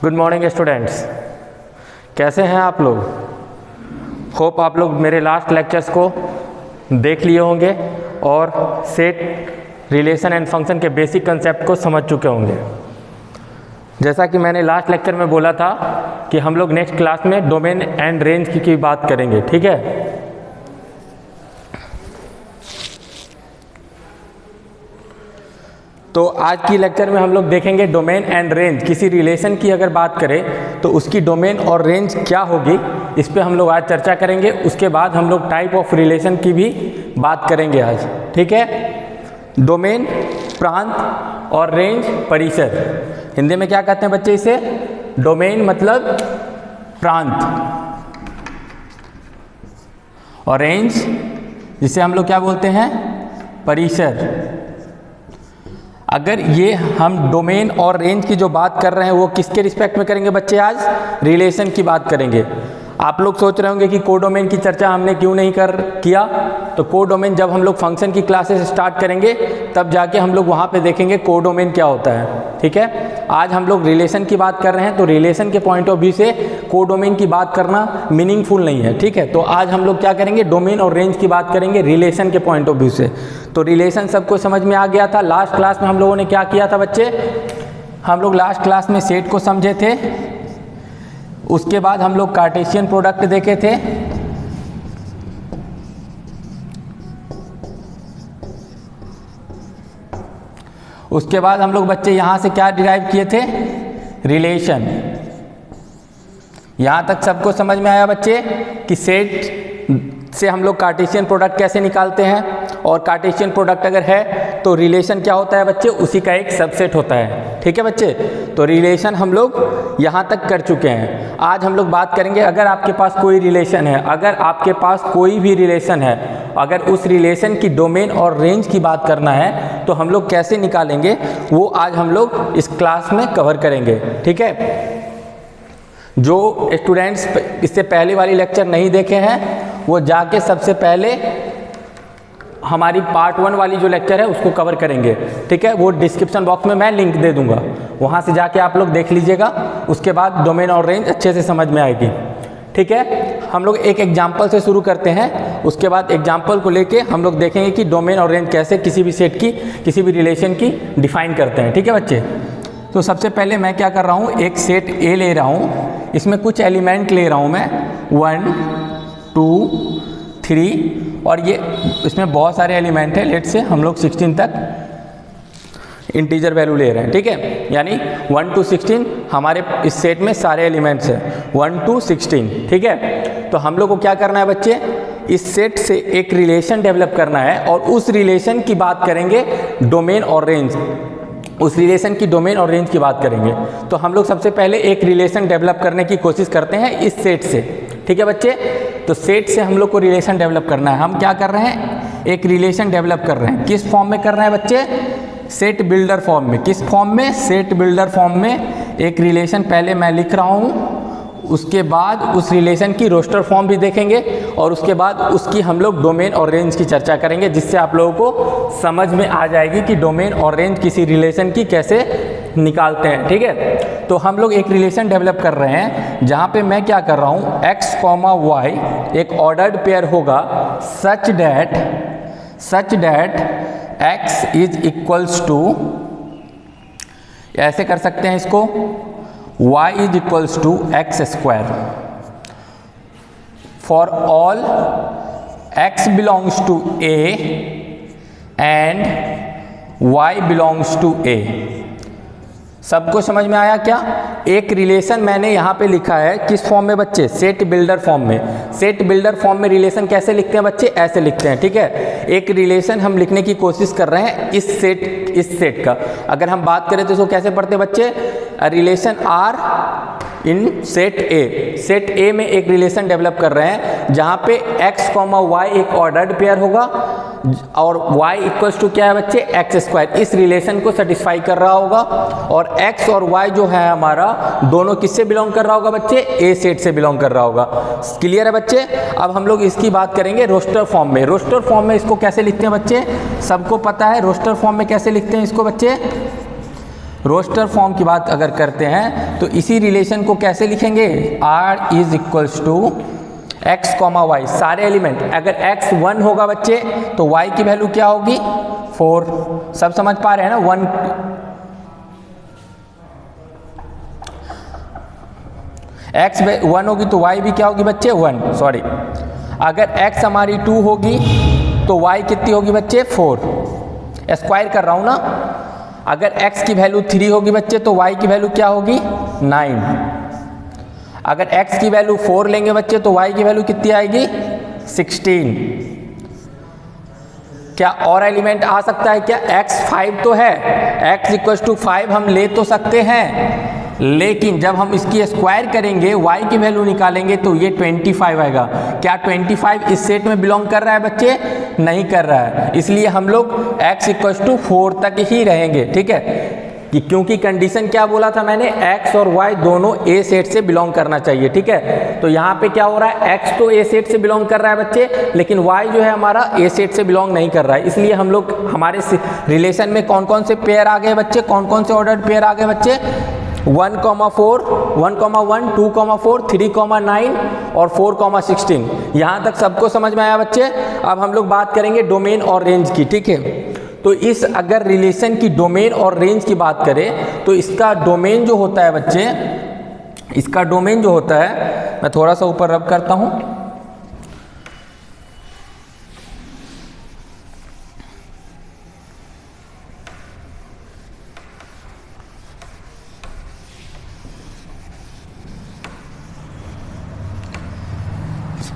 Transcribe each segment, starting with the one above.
Good morning students, कैसे हैं आप लोग। होप आप लोग मेरे लास्ट लेक्चर्स को देख लिए होंगे और सेट रिलेशन एंड फंक्शन के बेसिक कंसेप्ट को समझ चुके होंगे। जैसा कि मैंने लास्ट लेक्चर में बोला था कि हम लोग नेक्स्ट क्लास में डोमेन एंड रेंज की बात करेंगे, ठीक है। तो आज की लेक्चर में हम लोग देखेंगे डोमेन एंड रेंज। किसी रिलेशन की अगर बात करें तो उसकी डोमेन और रेंज क्या होगी, इस पे हम लोग आज चर्चा करेंगे। उसके बाद हम लोग टाइप ऑफ रिलेशन की भी बात करेंगे आज, ठीक है। डोमेन प्रांत और रेंज परिसर। हिंदी में क्या कहते हैं बच्चे इसे? डोमेन मतलब प्रांत और रेंज जिसे हम लोग क्या बोलते हैं? परिसर। अगर ये हम डोमेन और रेंज की जो बात कर रहे हैं वो किसके रिस्पेक्ट में करेंगे बच्चे? आज रिलेशन की बात करेंगे। आप लोग सोच रहे होंगे कि कोडोमेन की चर्चा हमने क्यों नहीं किया। तो कोडोमेन जब हम लोग फंक्शन की क्लासेस स्टार्ट करेंगे तब जाके हम लोग वहाँ पे देखेंगे कोडोमेन क्या होता है, ठीक है। आज हम लोग रिलेशन की बात कर रहे हैं तो रिलेशन के पॉइंट ऑफ व्यू से कोडोमेन की बात करना मीनिंगफुल नहीं है, ठीक है। तो आज हम लोग क्या करेंगे? डोमेन और रेंज की बात करेंगे रिलेशन के पॉइंट ऑफ व्यू से। तो रिलेशन सबको समझ में आ गया था। लास्ट क्लास में हम लोगों ने क्या किया था बच्चे? हम लोग लास्ट क्लास में सेट को समझे थे। उसके बाद हम लोग कार्टेशियन प्रोडक्ट देखे थे। उसके बाद हम लोग बच्चे यहां से क्या डिराइव किए थे? रिलेशन। यहां तक सबको समझ में आया बच्चे कि सेट से हम लोग कार्टेशियन प्रोडक्ट कैसे निकालते हैं, और कार्टेशियन प्रोडक्ट अगर है तो रिलेशन क्या होता है बच्चे? उसी का एक सबसेट होता है, ठीक है बच्चे। तो रिलेशन हम लोग यहाँ तक कर चुके हैं। आज हम लोग बात करेंगे अगर आपके पास कोई रिलेशन है, अगर आपके पास कोई भी रिलेशन है, अगर उस रिलेशन की डोमेन और रेंज की बात करना है तो हम लोग कैसे निकालेंगे वो आज हम लोग इस क्लास में कवर करेंगे, ठीक है। जो स्टूडेंट्स इससे पहले वाली लेक्चर नहीं देखे हैं वो जाके सबसे पहले हमारी पार्ट 1 वाली जो लेक्चर है उसको कवर करेंगे, ठीक है। वो डिस्क्रिप्शन बॉक्स में मैं लिंक दे दूंगा, वहाँ से जाके आप लोग देख लीजिएगा। उसके बाद डोमेन और रेंज अच्छे से समझ में आएगी, ठीक है। हम लोग एक एग्जाम्पल से शुरू करते हैं, उसके बाद एग्जाम्पल को लेके हम लोग देखेंगे कि डोमेन और रेंज कैसे किसी भी सेट की, किसी भी रिलेशन की डिफाइन करते हैं, ठीक है बच्चे। तो सबसे पहले मैं क्या कर रहा हूँ, एक सेट ए ले रहा हूँ, इसमें कुछ एलिमेंट ले रहा हूँ मैं 1 2 3 और ये इसमें बहुत सारे एलिमेंट है। लेट से हम लोग 16 तक इंटीजर वैल्यू ले रहे हैं, ठीक है। यानी 1 to 16 हमारे इस सेट में सारे एलिमेंट्स हैं 1 to 16, ठीक है। तो हम लोग को क्या करना है बच्चे? इस सेट से एक रिलेशन डेवलप करना है और उस रिलेशन की बात करेंगे डोमेन और रेंज। उस रिलेशन की डोमेन और रेंज की बात करेंगे। तो हम लोग सबसे पहले एक रिलेशन डेवलप करने की कोशिश करते हैं इस सेट से, ठीक है बच्चे। तो सेट से हम लोग को रिलेशन डेवलप करना है। हम क्या कर रहे हैं? एक रिलेशन डेवलप कर रहे हैं। किस फॉर्म में कर रहे हैं बच्चे? सेट बिल्डर फॉर्म में। किस फॉर्म में? सेट बिल्डर फॉर्म में एक रिलेशन पहले मैं लिख रहा हूँ। उसके बाद उस रिलेशन की रोस्टर फॉर्म भी देखेंगे और उसके बाद उसकी हम लोग डोमेन और रेंज की चर्चा करेंगे, जिससे आप लोगों को समझ में आ जाएगी कि डोमेन और रेंज किसी रिलेशन की कैसे निकालते हैं, ठीक है। तो हम लोग एक रिलेशन डेवलप कर रहे हैं जहाँ पे मैं क्या कर रहा हूँ, x, y एक ऑर्डर्ड पेयर होगा such that x is equals to, ऐसे कर सकते हैं इसको, y is equals to X square for all x belongs to a and y belongs to a। सबको समझ में आया क्या? एक रिलेशन मैंने यहाँ पे लिखा है किस फॉर्म में बच्चे? सेट बिल्डर फॉर्म में। सेट बिल्डर फॉर्म में रिलेशन कैसे लिखते हैं बच्चे? ऐसे लिखते हैं, ठीक है। एक रिलेशन हम लिखने की कोशिश कर रहे हैं इस सेट का। अगर हम बात करें तो इसको कैसे पढ़ते हैं बच्चे? Relation R in set A. Set A में एक रिलेशन डेवलप कर रहे हैं जहाँ पे x, y एक ऑर्डर्ड पेयर होगा और y इक्वल्स टू क्या है बच्चे? X square. इस रिलेशन को सेटिस्फाई कर रहा होगा और x और y जो है हमारा दोनों किससे बिलोंग कर रहा होगा बच्चे? ए सेट से बिलोंग कर रहा होगा। क्लियर है बच्चे? अब हम लोग इसकी बात करेंगे रोस्टर फॉर्म में। रोस्टर फॉर्म में इसको कैसे लिखते हैं बच्चे? सबको पता है रोस्टर फॉर्म में कैसे लिखते हैं इसको बच्चे? रोस्टर फॉर्म की बात अगर करते हैं तो इसी रिलेशन को कैसे लिखेंगे, R is equals to x comma Y, सारे एलिमेंट, अगर x 1 होगा बच्चे तो y की वैल्यू क्या होगी 4, सब समझ पा रहे हैं ना। 1 x 1 होगी तो y भी क्या होगी बच्चे 1, सॉरी, अगर x हमारी 2 होगी तो y कितनी होगी बच्चे 4, स्क्वायर कर रहा हूं ना। अगर x की वैल्यू 3 होगी बच्चे तो y की वैल्यू क्या होगी 9, अगर x की वैल्यू 4 लेंगे बच्चे तो y की वैल्यू कितनी आएगी 16। क्या और एलिमेंट आ सकता है क्या, x 5 तो है, x इक्वल टू 5 हम ले तो सकते हैं, लेकिन जब हम इसकी स्क्वायर करेंगे y की वैल्यू निकालेंगे तो ये 25 आएगा। क्या 25 इस सेट में बिलोंग कर रहा है बच्चे, नहीं कर रहा है, इसलिए हम लोग x इक्वल टू 4 तक ही रहेंगे, ठीक है, क्योंकि कंडीशन क्या बोला था मैंने, x और y दोनों a सेट से बिलोंग करना चाहिए, ठीक है। तो यहाँ पे क्या हो रहा है, x तो a सेट से बिलोंग कर रहा है बच्चे, लेकिन y जो है हमारा a सेट से बिलोंग नहीं कर रहा है, इसलिए हम लोग हमारे रिलेशन में कौन कौन से पेयर आ गए बच्चे, कौन कौन से ऑर्डर्ड पेयर आ गए बच्चे, 1, 4, 1, 1, 2, 4, 3, 9 और 4, 16। यहाँ तक सबको समझ में आया बच्चे। अब हम लोग बात करेंगे डोमेन और रेंज की, ठीक है। तो इस अगर रिलेशन की डोमेन और रेंज की बात करें तो इसका डोमेन जो होता है बच्चे, इसका डोमेन जो होता है, मैं थोड़ा सा ऊपर रब करता हूँ,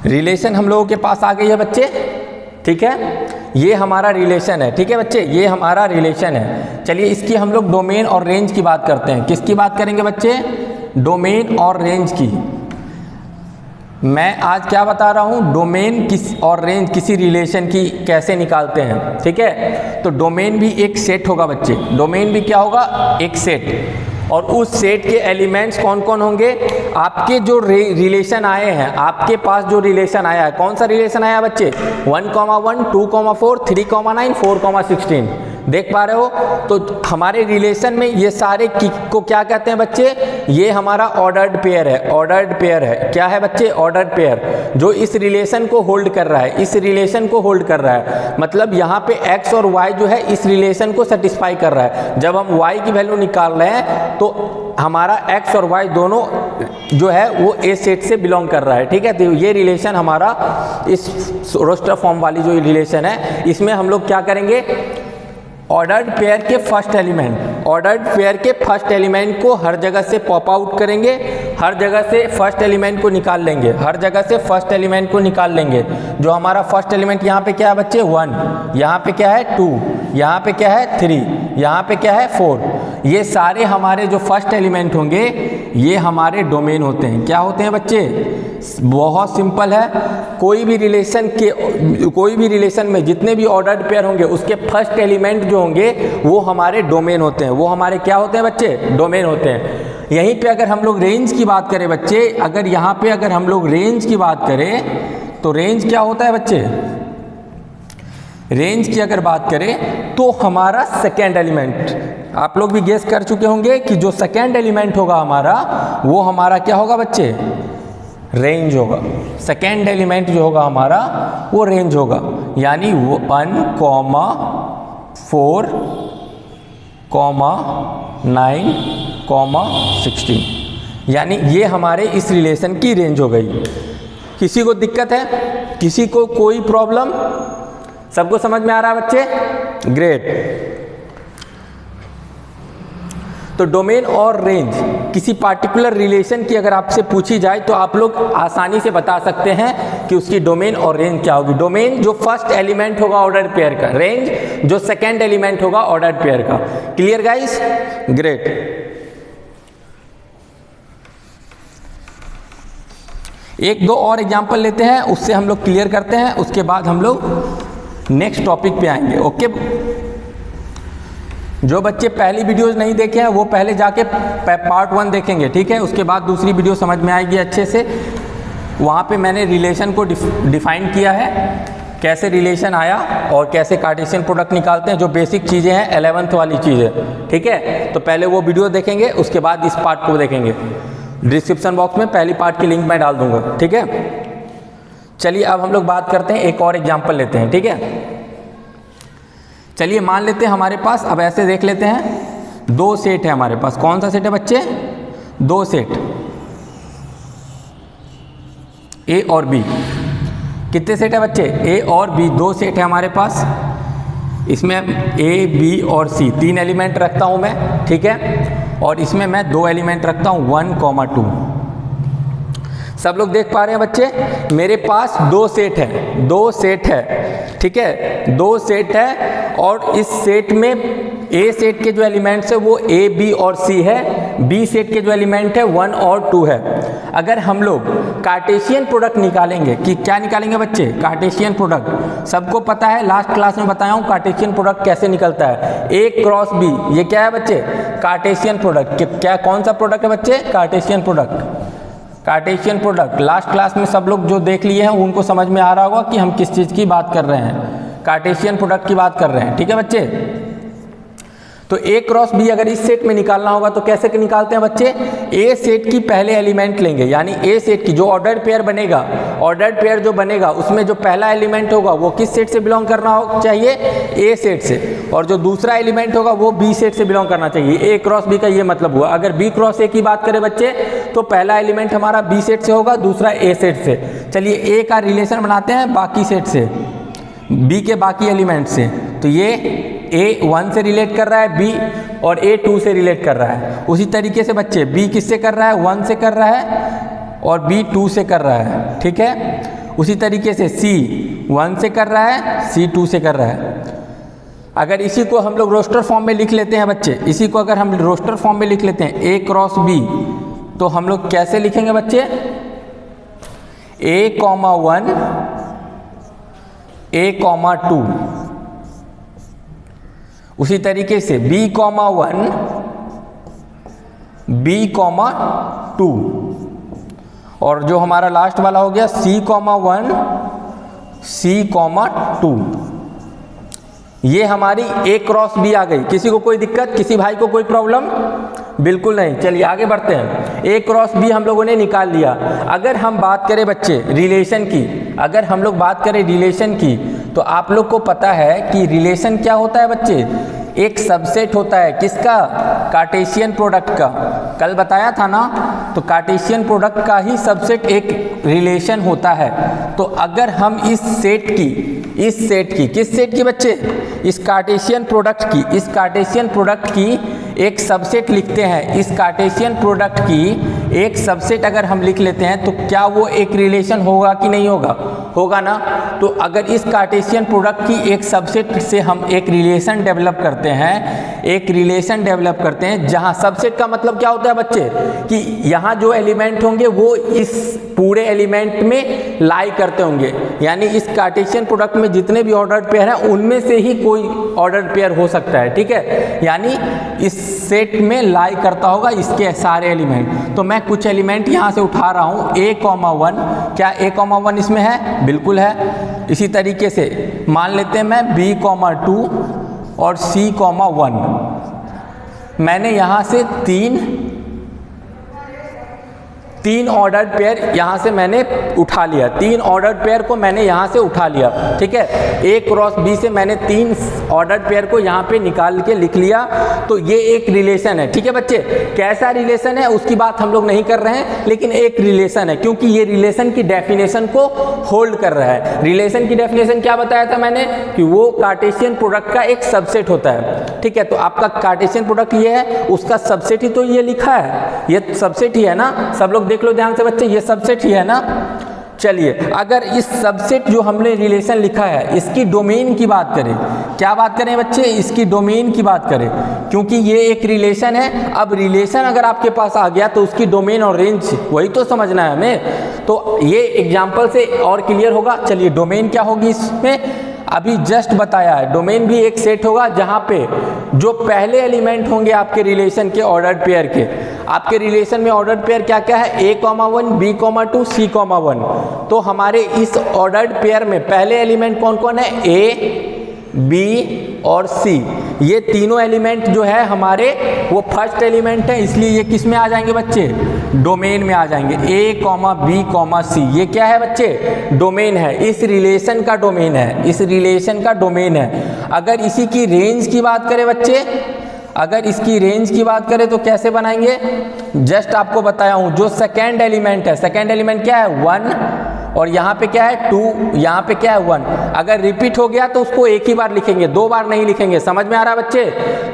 रिलेशन हम लोगों के पास आ गई है बच्चे, ठीक है, ये हमारा रिलेशन है, ठीक है बच्चे, ये हमारा रिलेशन है। चलिए इसकी हम लोग डोमेन और रेंज की बात करते हैं। किसकी बात करेंगे बच्चे, डोमेन और रेंज की। मैं आज क्या बता रहा हूँ, डोमेन और रेंज किसी रिलेशन की कैसे निकालते हैं, ठीक है। तो डोमेन भी एक सेट होगा बच्चे, डोमेन भी क्या होगा, एक सेट, और उस सेट के एलिमेंट्स कौन कौन होंगे, आपके जो रिलेशन आए हैं, आपके पास जो रिलेशन आया है, कौन सा रिलेशन आया बच्चे, 1, 1, 2, 4, 3, 9, 4, 16, देख पा रहे हो। तो हमारे रिलेशन में ये सारे को क्या कहते हैं बच्चे, ये हमारा ऑर्डर्ड पेयर है, ऑर्डर्ड पेयर है, क्या है बच्चे, ऑर्डर्ड पेयर, जो इस रिलेशन को होल्ड कर रहा है, इस रिलेशन को होल्ड कर रहा है, मतलब यहाँ पे x और y जो है इस रिलेशन को सेटिस्फाई कर रहा है। जब हम y की वैल्यू निकाल रहे हैं तो हमारा x और y दोनों जो है वो ए सेट से बिलोंग कर रहा है, ठीक है। तो ये रिलेशन हमारा इस रोस्टर फॉर्म वाली जो रिलेशन है, इसमें हम लोग क्या करेंगे, ऑर्डर्ड पेयर के फर्स्ट एलिमेंट, ऑर्डर्ड पेयर के फर्स्ट एलिमेंट को हर जगह से पॉप आउट करेंगे, हर जगह से फर्स्ट एलिमेंट को निकाल लेंगे, हर जगह से फर्स्ट एलिमेंट को निकाल लेंगे। जो हमारा फर्स्ट एलिमेंट यहाँ पे क्या है बच्चे 1, यहाँ पे क्या है 2, यहाँ पे क्या है 3, यहाँ पे क्या है 4। ये सारे हमारे जो फर्स्ट एलिमेंट होंगे ये हमारे डोमेन होते हैं। क्या होते हैं बच्चे, बहुत सिंपल है, कोई भी रिलेशन में जितने भी ऑर्डर्ड पेयर होंगे उसके फर्स्ट एलिमेंट जो होंगे वो हमारे डोमेन होते हैं, वो हमारे क्या होते हैं बच्चे, डोमेन होते हैं। यहीं पे अगर हम लोग रेंज की बात करें बच्चे, अगर यहाँ पे अगर हम लोग रेंज की बात करें तो रेंज क्या होता है बच्चे, रेंज की अगर बात करें तो हमारा सेकेंड एलिमेंट, आप लोग भी गेस कर चुके होंगे कि जो सेकेंड एलिमेंट होगा हमारा वो हमारा क्या होगा बच्चे, रेंज होगा। सेकेंड एलिमेंट जो होगा हमारा वो रेंज होगा, यानी 1, 4, 9, 16, यानी ये हमारे इस रिलेशन की रेंज हो गई। किसी को दिक्कत है, किसी को कोई प्रॉब्लम, सबको समझ में आ रहा है बच्चे, ग्रेट। तो डोमेन और रेंज किसी पार्टिकुलर रिलेशन की अगर आपसे पूछी जाए तो आप लोग आसानी से बता सकते हैं कि उसकी डोमेन और रेंज क्या होगी। डोमेन जो फर्स्ट एलिमेंट होगा ऑर्डर्ड पेयर का, रेंज जो सेकंड एलिमेंट होगा ऑर्डर्ड पेयर का। Clear guys, great. एक दो और एग्जांपल लेते हैं, उससे हम लोग क्लियर करते हैं, उसके बाद हम लोग नेक्स्ट टॉपिक पे आएंगे। ओके, जो बच्चे पहली वीडियोस नहीं देखे हैं वो पहले जाके पार्ट 1 देखेंगे, ठीक है। उसके बाद दूसरी वीडियो समझ में आएगी अच्छे से। वहाँ पे मैंने रिलेशन को डिफाइन किया है, कैसे रिलेशन आया और कैसे कार्टेशियन प्रोडक्ट निकालते हैं, जो बेसिक चीज़ें हैं 11th वाली चीज़ें, ठीक है। तो पहले वो वीडियो देखेंगे, उसके बाद इस पार्ट को देखेंगे। डिस्क्रिप्शन बॉक्स में पहली पार्ट की लिंक मैं डाल दूंगा, ठीक है। चलिए अब हम लोग बात करते हैं, एक और एग्जाम्पल लेते हैं, ठीक है। चलिए मान लेते हैं हमारे पास, अब ऐसे देख लेते हैं, 2 सेट है हमारे पास। कौन सा सेट है बच्चे? 2 सेट, ए और बी। कितने सेट है बच्चे? ए और बी, 2 सेट है हमारे पास। इसमें ए, बी और सी 3 एलिमेंट रखता हूं मैं, ठीक है। और इसमें मैं 2 एलिमेंट रखता हूं, 1, 2। सब लोग देख पा रहे हैं बच्चे? मेरे पास 2 सेट है, 2 सेट है, ठीक है। 2 सेट है और इस सेट में ए सेट के जो एलिमेंट्स है वो ए, बी और सी है। बी सेट के जो एलिमेंट है 1 और 2 है। अगर हम लोग कार्टेशियन प्रोडक्ट निकालेंगे, कि क्या निकालेंगे बच्चे? Cartesian product. सबको पता है, लास्ट क्लास में बताया हूँ कार्टेशियन प्रोडक्ट कैसे निकलता है। ए क्रॉस बी, ये क्या है बच्चे? Cartesian product. क्या कौन सा प्रोडक्ट है बच्चे? Cartesian product. Cartesian product last class में सब लोग जो देख लिए हैं उनको समझ में आ रहा होगा कि हम किस चीज़ की बात कर रहे हैं। कार्टेशियन प्रोडक्ट की बात कर रहे हैं, ठीक है बच्चे। तो ए क्रॉस बी अगर इस सेट में निकालना होगा तो कैसे निकालते हैं बच्चे? ए सेट की पहले एलिमेंट लेंगे, यानी ए सेट की जो ऑर्डर्ड पेयर बनेगा, ऑर्डर्ड पेयर जो बनेगा उसमें जो पहला एलिमेंट होगा वो किस सेट से बिलोंग करना चाहिए? ए सेट से। और जो दूसरा एलिमेंट होगा वो बी सेट से बिलोंग करना चाहिए। ए क्रॉस बी का ये मतलब हुआ। अगर बी क्रॉस ए की बात करें बच्चे तो पहला एलिमेंट हमारा बी सेट से होगा, दूसरा ए सेट से। चलिए ए का रिलेशन बनाते हैं बाकी सेट से, बी के बाकी एलिमेंट से। तो ये ए 1 से रिलेट कर रहा है बी, और ए 2 से रिलेट कर रहा है। उसी तरीके से बच्चे बी किससे कर रहा है? 1 से कर रहा है और बी 2 से कर रहा है, ठीक है। उसी तरीके से सी 1 से कर रहा है, सी 2 से कर रहा है। अगर इसी को हम लोग रोस्टर फॉर्म में लिख लेते हैं बच्चे, इसी को अगर हम रोस्टर फॉर्म में लिख लेते हैं ए क्रॉस बी, तो हम लोग कैसे लिखेंगे बच्चे? A, 1, A, 2। उसी तरीके से B, 1, B, 2। और जो हमारा लास्ट वाला हो गया C, 1, C, 2। ये हमारी A क्रॉस B आ गई। किसी को कोई दिक्कत? किसी भाई को कोई प्रॉब्लम? बिल्कुल नहीं। चलिए आगे बढ़ते हैं। ए क्रॉस बी हम लोगों ने निकाल लिया। अगर हम बात करें बच्चे रिलेशन की, अगर हम लोग बात करें रिलेशन की, तो आप लोग को पता है कि रिलेशन क्या होता है बच्चे? एक सबसेट होता है। किसका? कार्टेशियन प्रोडक्ट का। कल बताया था ना, तो कार्टेशियन प्रोडक्ट का ही सबसेट एक रिलेशन होता है। तो अगर हम इस सेट की किस सेट की बच्चे? इस कार्टेशियन प्रोडक्ट की, इस कार्टेशियन प्रोडक्ट की एक सबसेट लिखते हैं। इस कार्टेशियन प्रोडक्ट की एक सबसेट अगर हम लिख लेते हैं तो क्या वो एक रिलेशन होगा कि नहीं होगा? होगा ना। तो अगर इस कार्टेशियन प्रोडक्ट की एक सबसेट से हम एक रिलेशन डेवलप करते हैं, एक रिलेशन डेवलप करते हैं, जहां सबसेट का मतलब क्या होता है बच्चे? कि यहाँ जो एलिमेंट होंगे वो इस पूरे एलिमेंट में लाई करते होंगे। यानी इस कार्टेशियन प्रोडक्ट में जितने भी ऑर्डर्ड पेयर हैं उनमें से ही कोई ऑर्डर्ड पेयर हो सकता है, ठीक है। यानी इस सेट में लाई करता होगा इसके सारे एलिमेंट। तो मैं कुछ एलिमेंट यहाँ से उठा रहा हूँ, A, 1। क्या A, 1 इसमें है? बिल्कुल है। इसी तरीके से मान लेते हैं मैं B, 2 और C, 1। मैंने यहाँ से तीन ऑर्डर्ड पेयर यहाँ से मैंने उठा लिया। 3 ऑर्डर्ड पेयर को मैंने यहाँ से उठा लिया, ठीक है। A क्रॉस B से मैंने 3 ऑर्डर्ड पेयर को यहाँ पे निकाल के लिख लिया। तो ये एक रिलेशन है, ठीक है बच्चे। कैसा रिलेशन है उसकी बात हम लोग नहीं कर रहे हैं, लेकिन एक रिलेशन है, क्योंकि ये रिलेशन की डेफिनेशन को होल्ड कर रहा है। रिलेशन की डेफिनेशन क्या बताया था मैंने? कि वो कार्टेशियन प्रोडक्ट का एक सबसेट होता है, ठीक है। तो आपका कार्टेशियन प्रोडक्ट ये है, उसका सबसेट ही तो ये लिखा है, ये सबसेट ही है ना। सब लोग देख लो ध्यान से बच्चे, ये सबसेट ही है ना। चलिए अगर इस सबसेट जो हमने रिलेशन लिखा है इसकी डोमेन की बात करें, क्या बात करें बच्चे? इसकी डोमेन की बात करें, क्योंकि ये एक रिलेशन है। अब रिलेशन अगर आपके पास आ गया तो उसकी डोमेन और रेंज वही तो समझना है हमें। तो ये एग्जांपल से और क्लियर होगा। चलिए डोमेन क्या होगी इसमें? अभी जस्ट बताया है, डोमेन भी एक सेट होगा जहां पे जो पहले एलिमेंट होंगे आपके रिलेशन के ऑर्डर्ड पेयर के, आपके रिलेशन में ऑर्डर्ड पेयर क्या क्या है, A,1, B,2, C,1। तो हमारे इस ऑर्डर्ड पेयर में पहले एलिमेंट कौन कौन है, A, B और C। ये तीनों एलिमेंट जो है हमारे वो फर्स्ट एलिमेंट है, इसलिए ये किस में आ जाएंगे बच्चे, डोमेन में आ जाएंगे। A, B, C ये क्या है बच्चे, डोमेन है, इस रिलेशन का डोमेन है, इस रिलेशन का डोमेन है। अगर इसी की रेंज की बात करें बच्चे, अगर इसकी रेंज की बात करें तो कैसे बनाएंगे, जस्ट आपको बताया हूं, जो सेकेंड एलिमेंट है, सेकेंड एलिमेंट क्या है 1 और यहाँ पे क्या है 2, यहाँ पे क्या है 1। अगर रिपीट हो गया तो उसको एक ही बार लिखेंगे, 2 बार नहीं लिखेंगे। समझ में आ रहा है बच्चे?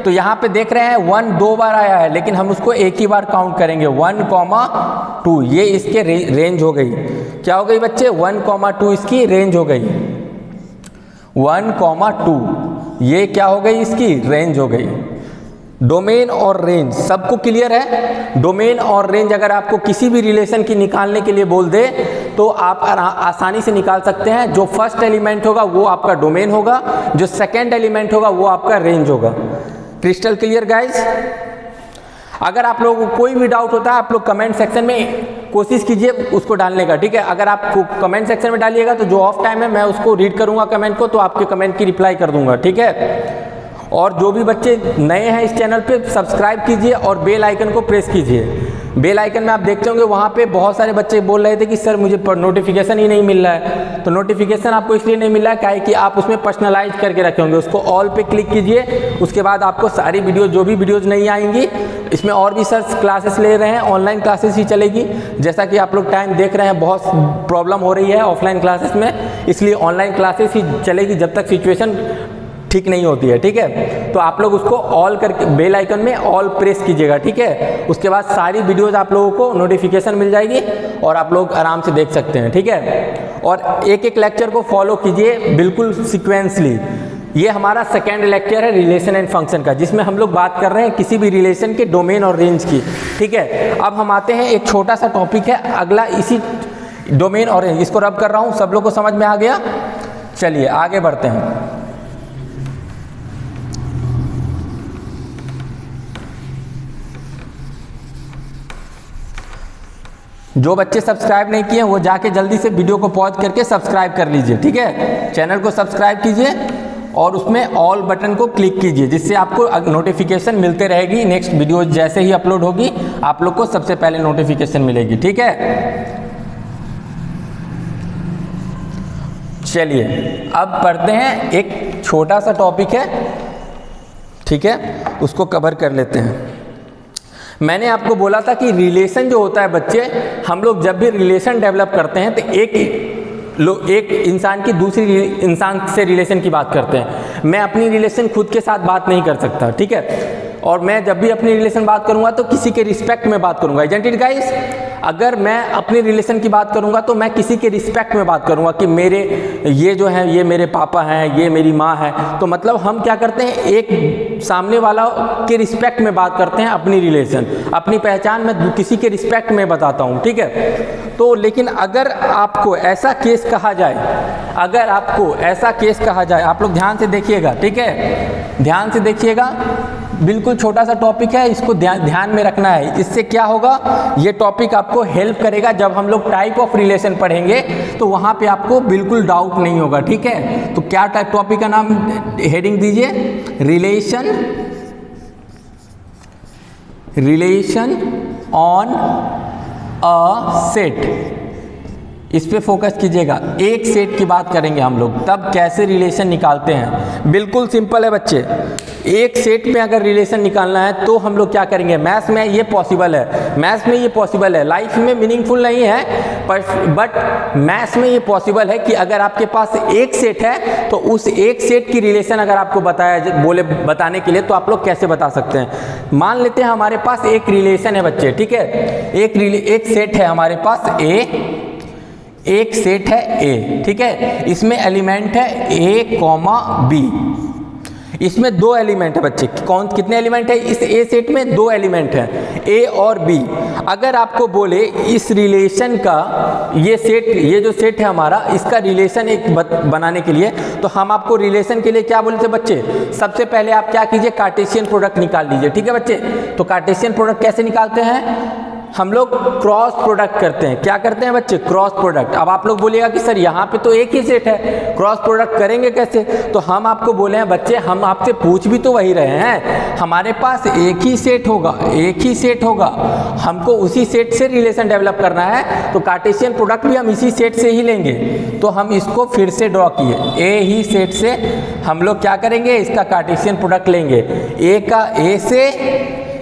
तो यहाँ पे देख रहे हैं 1 2 बार आया है, लेकिन हम उसको एक ही बार काउंट करेंगे, 1, 2। ये इसके रेंज हो गई, क्या हो गई बच्चे, 1, 2 इसकी रेंज हो गई, 1, 2 ये क्या हो गई, इसकी रेंज हो गई। डोमेन और रेंज सबको क्लियर है? डोमेन और रेंज अगर आपको किसी भी रिलेशन की निकालने के लिए बोल दे तो आप आसानी से निकाल सकते हैं। जो फर्स्ट एलिमेंट होगा वो आपका डोमेन होगा, जो सेकंड एलिमेंट होगा वो आपका रेंज होगा। Crystal clear guys? अगर आप लोगों को कोई भी डाउट होता है आप लोग कमेंट सेक्शन में कोशिश कीजिए उसको डालने का, ठीक है? अगर आप कमेंट सेक्शन में डालिएगा तो जो ऑफ टाइम है मैं उसको रीड करूंगा कमेंट को, तो आपके कमेंट की रिप्लाई कर दूंगा, ठीक है? और जो भी बच्चे नए हैं इस चैनल पे सब्सक्राइब कीजिए और बेल आइकन को प्रेस कीजिए। बेल आइकन में आप देखते होंगे वहाँ पे बहुत सारे बच्चे बोल रहे थे कि सर मुझे नोटिफिकेशन ही नहीं मिल रहा है। तो नोटिफिकेशन आपको इसलिए नहीं मिल रहा है काहे कि आप उसमें पर्सनलाइज करके रखे होंगे। उसको ऑल पे क्लिक कीजिए, उसके बाद आपको सारी वीडियो जो भी वीडियोज़ नहीं आएंगी, इसमें और भी सर क्लासेस ले रहे हैं, ऑनलाइन क्लासेस ही चलेगी। जैसा कि आप लोग टाइम देख रहे हैं बहुत प्रॉब्लम हो रही है ऑफलाइन क्लासेस में, इसलिए ऑनलाइन क्लासेस ही चलेगी जब तक सिचुएशन ठीक नहीं होती है, ठीक है? तो आप लोग उसको ऑल करके बेल आइकन में ऑल प्रेस कीजिएगा, ठीक है? उसके बाद सारी वीडियोज़ आप लोगों को नोटिफिकेशन मिल जाएगी और आप लोग आराम से देख सकते हैं, ठीक है? और एक एक लेक्चर को फॉलो कीजिए बिल्कुल सिक्वेंसली। ये हमारा सेकेंड लेक्चर है रिलेशन एंड फंक्शन का, जिसमें हम लोग बात कर रहे हैं किसी भी रिलेशन के डोमेन और रेंज की, ठीक है? अब हम आते हैं एक छोटा सा टॉपिक है अगला, इसी डोमेन और रेंज, इसको रब कर रहा हूँ, सब लोग को समझ में आ गया? चलिए आगे बढ़ते हैं। जो बच्चे सब्सक्राइब नहीं किए वो जाके जल्दी से वीडियो को पॉज करके सब्सक्राइब कर लीजिए, ठीक है? चैनल को सब्सक्राइब कीजिए और उसमें ऑल बटन को क्लिक कीजिए, जिससे आपको नोटिफिकेशन मिलते रहेगी। नेक्स्ट वीडियो जैसे ही अपलोड होगी आप लोग को सबसे पहले नोटिफिकेशन मिलेगी, ठीक है? चलिए अब पढ़ते हैं, एक छोटा सा टॉपिक है, ठीक है? उसको कवर कर लेते हैं। मैंने आपको बोला था कि रिलेशन जो होता है बच्चे, हम लोग जब भी रिलेशन डेवलप करते हैं तो एक इंसान की दूसरी इंसान से रिलेशन की बात करते हैं। मैं अपनी रिलेशन खुद के साथ बात नहीं कर सकता, ठीक है? और मैं जब भी अपनी रिलेशन बात करूंगा तो किसी के रिस्पेक्ट में बात करूंगा, इजंट इट गाइस? अगर मैं अपनी रिलेशन की बात करूंगा तो मैं किसी के रिस्पेक्ट में बात करूंगा कि मेरे ये जो है ये मेरे पापा हैं, ये मेरी माँ है। तो मतलब हम क्या करते हैं, एक सामने वाला के रिस्पेक्ट में बात करते हैं अपनी रिलेशन, अपनी पहचान मैं किसी के रिस्पेक्ट में बताता हूँ, ठीक है? तो लेकिन अगर आपको ऐसा केस कहा जाए, अगर आपको ऐसा केस कहा जाए, आप लोग ध्यान से देखिएगा, ठीक है? ध्यान से देखिएगा, बिल्कुल छोटा सा टॉपिक है, इसको ध्यान में रखना है। इससे क्या होगा, ये टॉपिक आपको हेल्प करेगा जब हम लोग टाइप ऑफ रिलेशन पढ़ेंगे तो वहाँ पे आपको बिल्कुल डाउट नहीं होगा, ठीक है? तो क्या टाइप टॉपिक का नाम हेडिंग दीजिए, रिलेशन ऑन अ सेट। इस पे फोकस कीजिएगा। एक सेट की बात करेंगे हम लोग, तब कैसे रिलेशन निकालते हैं। बिल्कुल सिंपल है बच्चे, एक सेट में अगर रिलेशन निकालना है तो हम लोग क्या करेंगे, मैथ्स में ये पॉसिबल है, मैथ्स में ये पॉसिबल है, लाइफ में मीनिंगफुल नहीं है बट मैथ्स में ये पॉसिबल है कि अगर आपके पास एक सेट है तो उस एक सेट की रिलेशन अगर आपको बताने के लिए तो आप लोग कैसे बता सकते हैं। मान लेते हैं हमारे पास एक रिलेशन है बच्चे, ठीक है? एक सेट है हमारे पास एक सेट है ए, ठीक है? इसमें एलिमेंट है A, B। इसमें दो एलिमेंट है बच्चे। कौन कितने एलिमेंट है इस ए सेट में? दो एलिमेंट हैं, ए और बी। अगर आपको बोले इस रिलेशन का ये सेट, ये जो सेट है हमारा, इसका रिलेशन एक बनाने के लिए, तो हम आपको रिलेशन के लिए क्या बोले थे बच्चे? सबसे पहले आप क्या कीजिए, कार्टेशियन प्रोडक्ट निकाल लीजिए। ठीक है बच्चे, तो कार्टेशियन प्रोडक्ट कैसे निकालते हैं? हम लोग क्रॉस प्रोडक्ट करते हैं। क्या करते हैं बच्चे? Cross product. अब आप लोग बोलिएगा कि सर यहाँ पे तो एक ही सेट है, क्रॉस प्रोडक्ट करेंगे कैसे? तो हम आपको बोले हैं बच्चे, हम आपसे पूछ भी तो वही रहे हैं, हमारे पास एक ही सेट होगा, एक ही सेट होगा, हमको उसी सेट से रिलेशन डेवलप करना है, तो कार्टेशियन प्रोडक्ट भी हम इसी सेट से ही लेंगे। तो हम इसको फिर से ड्रॉ किए, ए ही सेट से हम लोग क्या करेंगे, इसका कार्टेशियन प्रोडक्ट लेंगे, ए का ए से,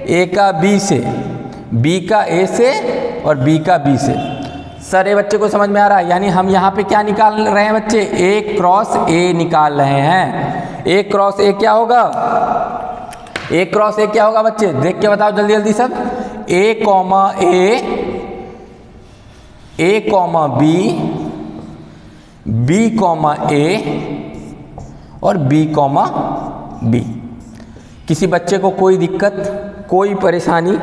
ए का बी से, बी का ए से और बी का बी से। सर ये बच्चे को समझ में आ रहा है? यानी हम यहाँ पे क्या निकाल रहे हैं बच्चे? ए क्रॉस ए निकाल रहे हैं। ए क्रॉस ए क्या होगा? ए क्रॉस ए क्या होगा बच्चे? देख के बताओ जल्दी जल्दी सब। ए कॉमा ए कॉमा बी, बी कॉमा ए और बी कॉमा बी। किसी बच्चे को कोई दिक्कत, कोई परेशानी?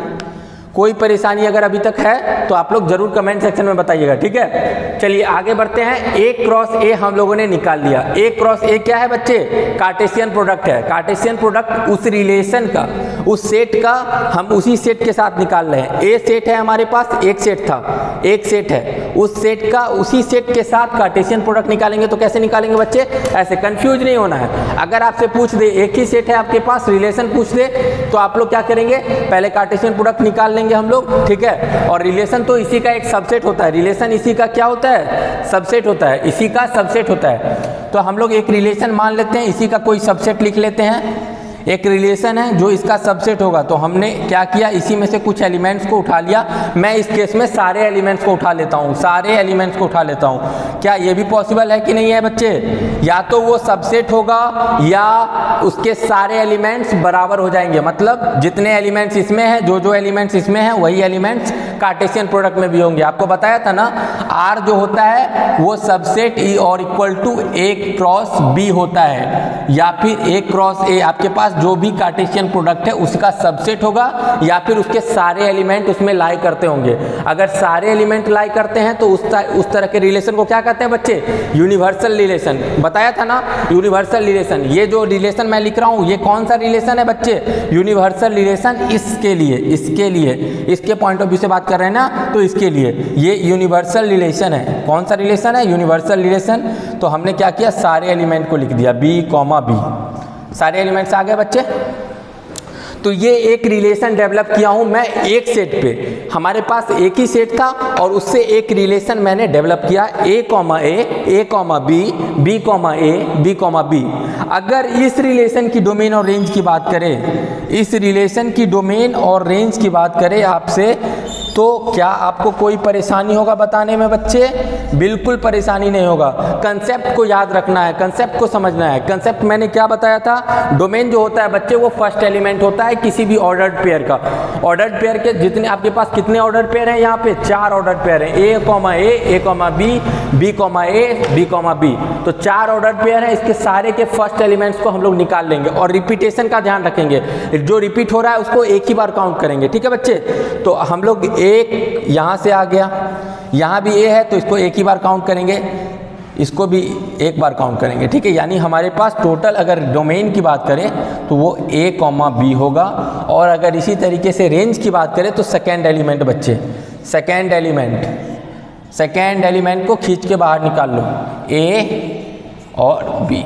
कोई परेशानी अगर अभी तक है तो आप लोग जरूर कमेंट सेक्शन में बताइएगा। ठीक है, चलिए आगे बढ़ते हैं। ए क्रॉस ए हम लोगों ने निकाल लिया। ए क्रॉस ए क्या है बच्चे? कार्टेशियन प्रोडक्ट है। कार्टेशियन प्रोडक्ट उस रिलेशन का, उस सेट का हम उसी सेट के साथ निकाल रहे हैं। ए सेट है हमारे पास, एक सेट था, एक सेट है, उस सेट का उसी सेट के साथ कार्टेशियन प्रोडक्ट निकालेंगे। तो कैसे निकालेंगे बच्चे? ऐसे कंफ्यूज नहीं होना है। अगर आपसे पूछ दे एक ही सेट है आपके पास, रिलेशन पूछ दे, तो आप लोग क्या करेंगे? पहले कार्टेशियन प्रोडक्ट निकाल लेंगे हम लोग। ठीक है, और रिलेशन तो इसी का एक सबसेट होता है। रिलेशन इसी का क्या होता है? सबसेट होता है, इसी का सबसेट होता है। तो हम लोग एक रिलेशन मान लेते हैं, इसी का कोई सबसेट लिख लेते हैं। एक रिलेशन है जो इसका सबसेट होगा, तो हमने क्या किया, इसी में से कुछ एलिमेंट्स को उठा लिया। मैं इस केस में सारे एलिमेंट्स को उठा लेता हूँ, सारे एलिमेंट्स को उठा लेता हूँ। क्या ये भी पॉसिबल है कि नहीं है बच्चे? या तो वो सबसेट होगा या उसके सारे एलिमेंट्स बराबर हो जाएंगे। मतलब जितने एलिमेंट्स इसमें हैं, जो एलिमेंट्स इसमें हैं, वही एलिमेंट्स कार्टेशियन प्रोडक्ट में भी होंगे। आपको बताया था ना, आर जो होता है वो सबसेट ई और equal to A cross B होता है, या फिर ए क्रॉस ए आपके पास जो भी कार्टेशियन प्रोडक्ट है उसका सबसेट होगा, या फिर उसके सारे एलिमेंट उसमें लाई करते होंगे। अगर सारे एलिमेंट लाई करते हैं तो उस तरह के रिलेशन को क्या कहते हैं बच्चे? Universal relation. बताया था ना, यूनिवर्सल रिलेशन। ये जो रिलेशन मैं लिख रहा हूँ ये कौन सा रिलेशन है बच्चे? Universal relation. इसके लिए, इसके लिए, इसके पॉइंट ऑफ व्यू से बात कर रहे हैं ना, तो इसके लिए ये यूनिवर्सल रिलेशन है। कौन सा रिलेशन है? Universal relation. तो हमने क्या किया, सारे एलिमेंट को लिख दिया, बी कॉमा बी। सारे एलिमेंट्स आ गए बच्चे। तो ये एक रिलेशन डेवलप किया हूं मैं एक सेट पे। हमारे पास एक ही सेट था और उससे एक रिलेशन मैंने डेवलप किया, ए कॉमा ए कॉमा बी, बी कॉमा ए, बी कॉमा बी। अगर इस रिलेशन की डोमेन और रेंज की बात करें, इस रिलेशन की डोमेन और रेंज की बात करें आपसे, तो क्या आपको कोई परेशानी होगा बताने में बच्चे? बिल्कुल परेशानी नहीं होगा। कंसेप्ट को याद रखना है, कंसेप्ट को समझना है। कंसेप्ट मैंने क्या बताया था? डोमेन जो होता है बच्चे वो फर्स्ट एलिमेंट होता है किसी भी ऑर्डर्ड पेयर का। ऑर्डर्ड पेयर के जितने आपके पास कितने ऑर्डर्ड पेयर हैं? यहाँ पे 4 ऑर्डर्ड पेयर हैं, ए कॉमा बी, बी कॉमा ए, बी कॉमा बी। तो 4 ऑर्डर्ड पेयर हैं, इसके सारे के फर्स्ट एलिमेंट्स को हम लोग निकाल लेंगे और रिपीटेशन का ध्यान रखेंगे। जो रिपीट हो रहा है उसको एक ही बार काउंट करेंगे। ठीक है बच्चे, तो हम लोग एक यहाँ से आ गया, यहाँ भी ए है तो इसको एक ही बार काउंट करेंगे, इसको भी एक बार काउंट करेंगे। ठीक है, यानी हमारे पास टोटल अगर डोमेन की बात करें तो वो ए कॉमा बी होगा। और अगर इसी तरीके से रेंज की बात करें तो सेकेंड एलिमेंट बच्चे, सेकेंड एलिमेंट को खींच के बाहर निकाल लो, ए और बी।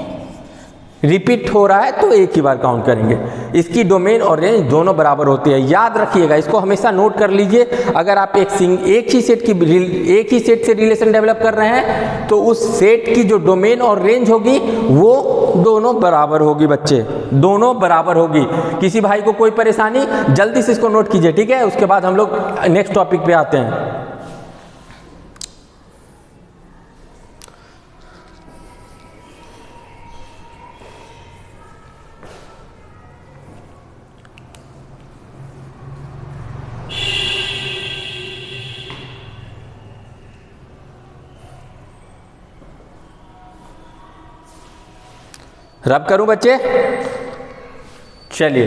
रिपीट हो रहा है तो एक ही बार काउंट करेंगे। इसकी डोमेन और रेंज दोनों बराबर होती है, याद रखिएगा, इसको हमेशा नोट कर लीजिए। अगर आप एक ही सेट से रिलेशन डेवलप कर रहे हैं तो उस सेट की जो डोमेन और रेंज होगी वो दोनों बराबर होगी बच्चे, दोनों बराबर होगी। किसी भाई को कोई परेशानी, जल्दी से इसको नोट कीजिए। ठीक है, उसके बाद हम लोग नेक्स्ट टॉपिक पे आते हैं। रब करूं बच्चे? चलिए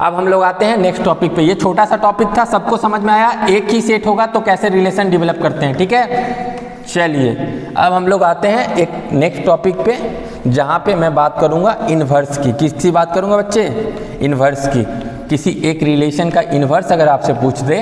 अब हम लोग आते हैं नेक्स्ट टॉपिक पे। ये छोटा सा टॉपिक था, सबको समझ में आया। एक ही सेट होगा तो कैसे रिलेशन डेवलप करते हैं, ठीक है। चलिए अब हम लोग आते हैं एक नेक्स्ट टॉपिक पे, जहाँ पे मैं बात करूँगा इन्वर्स की। किसकी बात करूँगा बच्चे? इन्वर्स की। किसी एक रिलेशन का इन्वर्स अगर आपसे पूछ दे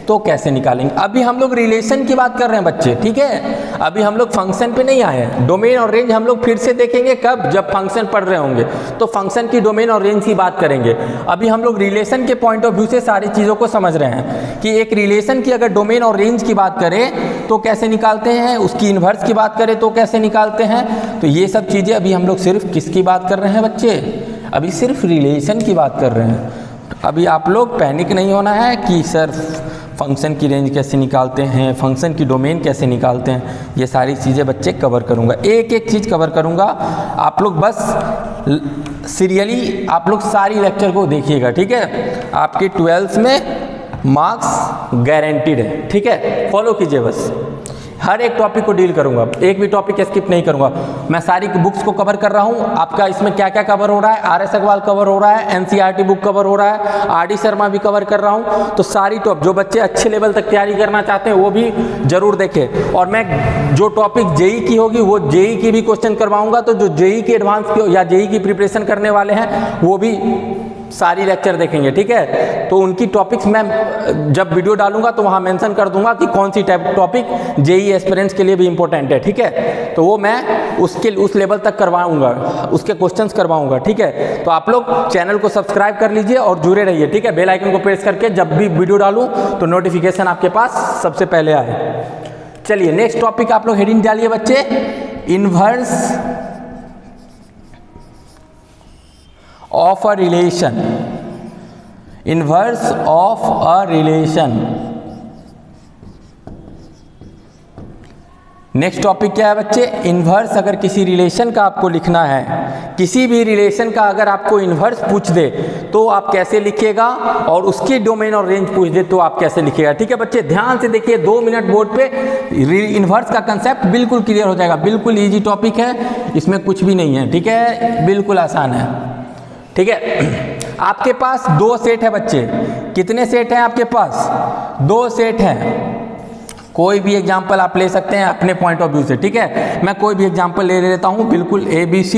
तो कैसे निकालेंगे। अभी हम लोग रिलेशन की बात कर रहे हैं बच्चे, ठीक है। अभी हम लोग फंक्शन पे नहीं आए हैं। डोमेन और रेंज हम लोग फिर से देखेंगे कब? जब फंक्शन पढ़ रहे होंगे तो फंक्शन की डोमेन और रेंज की बात करेंगे। अभी हम लोग रिलेशन के पॉइंट ऑफ व्यू से सारी चीज़ों को समझ रहे हैं कि एक रिलेशन की अगर डोमेन और रेंज की बात करें तो कैसे निकालते हैं, उसकी इन्वर्स की बात करें तो कैसे निकालते हैं। तो ये सब चीज़ें अभी हम लोग सिर्फ किसकी बात कर रहे हैं बच्चे? अभी सिर्फ रिलेशन की बात कर रहे हैं। अभी आप लोग पैनिक नहीं होना है कि सर फंक्शन की रेंज कैसे निकालते हैं, फंक्शन की डोमेन कैसे निकालते हैं। ये सारी चीज़ें बच्चे कवर करूँगा, एक एक चीज़ कवर करूँगा। आप लोग बस सीरियली आप लोग सारी लेक्चर को देखिएगा, ठीक है। आपके 12th में मार्क्स गारंटीड है, ठीक है। फॉलो कीजिए बस, हर एक टॉपिक को डील करूंगा, एक भी टॉपिक स्किप नहीं करूंगा। मैं सारी बुक्स को कवर कर रहा हूं। आपका इसमें क्या क्या कवर हो रहा है? आर एस अग्रवाल कवर हो रहा है, एनसीईआरटी बुक कवर हो रहा है, आर डी शर्मा भी कवर कर रहा हूं। तो सारी टॉप जो बच्चे अच्छे लेवल तक तैयारी करना चाहते हैं वो भी जरूर देखें। और मैं जो टॉपिक जेई की होगी वो जेई की भी क्वेश्चन करवाऊंगा। तो जो जेई की एडवांस की या जेई की प्रिपरेशन करने वाले हैं वो भी सारी लेक्चर देखेंगे, ठीक है। तो उनकी टॉपिक्स मैं जब वीडियो डालूंगा तो वहाँ मेंशन कर दूंगा कि कौन सी टाइप टॉपिक जेई एस्पिरेंट्स के लिए भी इंपॉर्टेंट है, ठीक है। तो वो मैं उस लेवल तक करवाऊंगा, उसके क्वेश्चंस करवाऊंगा, ठीक है। तो आप लोग चैनल को सब्सक्राइब कर लीजिए और जुड़े रहिए, ठीक है। बेल आइकन को प्रेस करके जब भी वीडियो डालूँ तो नोटिफिकेशन आपके पास सबसे पहले आए। चलिए नेक्स्ट टॉपिक आप लोग हेडिंग डालिए बच्चे, inverse of a relation, inverse of a relation। Next topic क्या है बच्चे? इन्वर्स। अगर किसी रिलेशन का आपको लिखना है, किसी भी रिलेशन का अगर आपको इन्वर्स पूछ दे तो आप कैसे लिखिएगा, और उसकी डोमेन और रेंज पूछ दे तो आप कैसे लिखिएगा, ठीक है बच्चे। ध्यान से देखिए, 2 मिनट बोर्ड पे इन्वर्स का कंसेप्ट बिल्कुल क्लियर हो जाएगा। बिल्कुल ईजी टॉपिक है, इसमें कुछ भी नहीं है, ठीक है। बिल्कुल आसान है, ठीक है। आपके पास 2 सेट है बच्चे। कितने सेट हैं आपके पास? 2 सेट हैं। कोई भी एग्जाम्पल आप ले सकते हैं अपने पॉइंट ऑफ व्यू से, ठीक है। मैं कोई भी एग्जाम्पल ले लेता हूँ, बिल्कुल ABC